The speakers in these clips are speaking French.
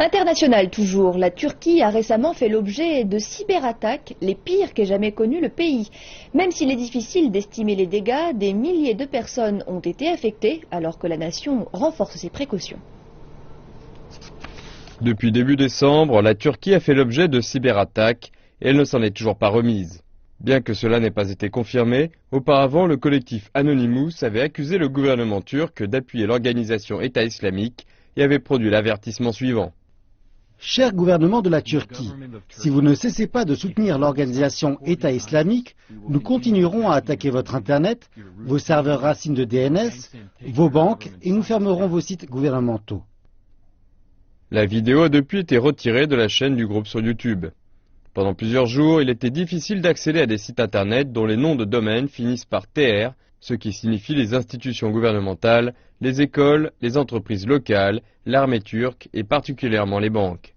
International toujours, la Turquie a récemment fait l'objet de cyberattaques, les pires qu'ait jamais connues le pays. Même s'il est difficile d'estimer les dégâts, des milliers de personnes ont été affectées alors que la nation renforce ses précautions. Depuis début décembre, la Turquie a fait l'objet de cyberattaques et elle ne s'en est toujours pas remise. Bien que cela n'ait pas été confirmé, auparavant le collectif Anonymous avait accusé le gouvernement turc d'appuyer l'organisation État islamique et avait produit l'avertissement suivant. Cher gouvernement de la Turquie, si vous ne cessez pas de soutenir l'organisation État islamique, nous continuerons à attaquer votre Internet, vos serveurs racines de DNS, vos banques et nous fermerons vos sites gouvernementaux. La vidéo a depuis été retirée de la chaîne du groupe sur YouTube. Pendant plusieurs jours, il était difficile d'accéder à des sites Internet dont les noms de domaine finissent par TR, ce qui signifie les institutions gouvernementales, les écoles, les entreprises locales, l'armée turque et particulièrement les banques.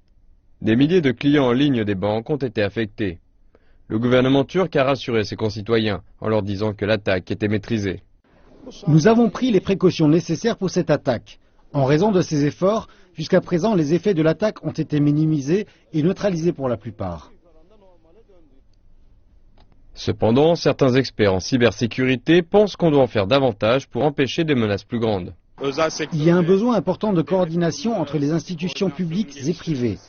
Des milliers de clients en ligne des banques ont été affectés. Le gouvernement turc a rassuré ses concitoyens en leur disant que l'attaque était maîtrisée. Nous avons pris les précautions nécessaires pour cette attaque. En raison de ces efforts, jusqu'à présent, les effets de l'attaque ont été minimisés et neutralisés pour la plupart. Cependant, certains experts en cybersécurité pensent qu'on doit en faire davantage pour empêcher des menaces plus grandes. Il y a un besoin important de coordination entre les institutions publiques et privées.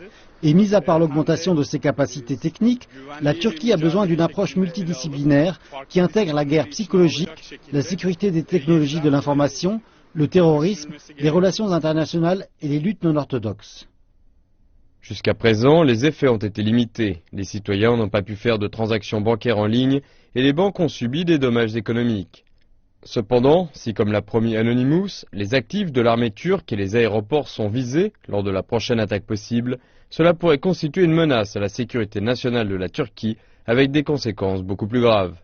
Et mis à part l'augmentation de ses capacités techniques, la Turquie a besoin d'une approche multidisciplinaire qui intègre la guerre psychologique, la sécurité des technologies de l'information, le terrorisme, les relations internationales et les luttes non orthodoxes. Jusqu'à présent, les effets ont été limités. Les citoyens n'ont pas pu faire de transactions bancaires en ligne et les banques ont subi des dommages économiques. Cependant, si comme l'a promis Anonymous, les actifs de l'armée turque et les aéroports sont visés lors de la prochaine attaque possible, cela pourrait constituer une menace à la sécurité nationale de la Turquie avec des conséquences beaucoup plus graves.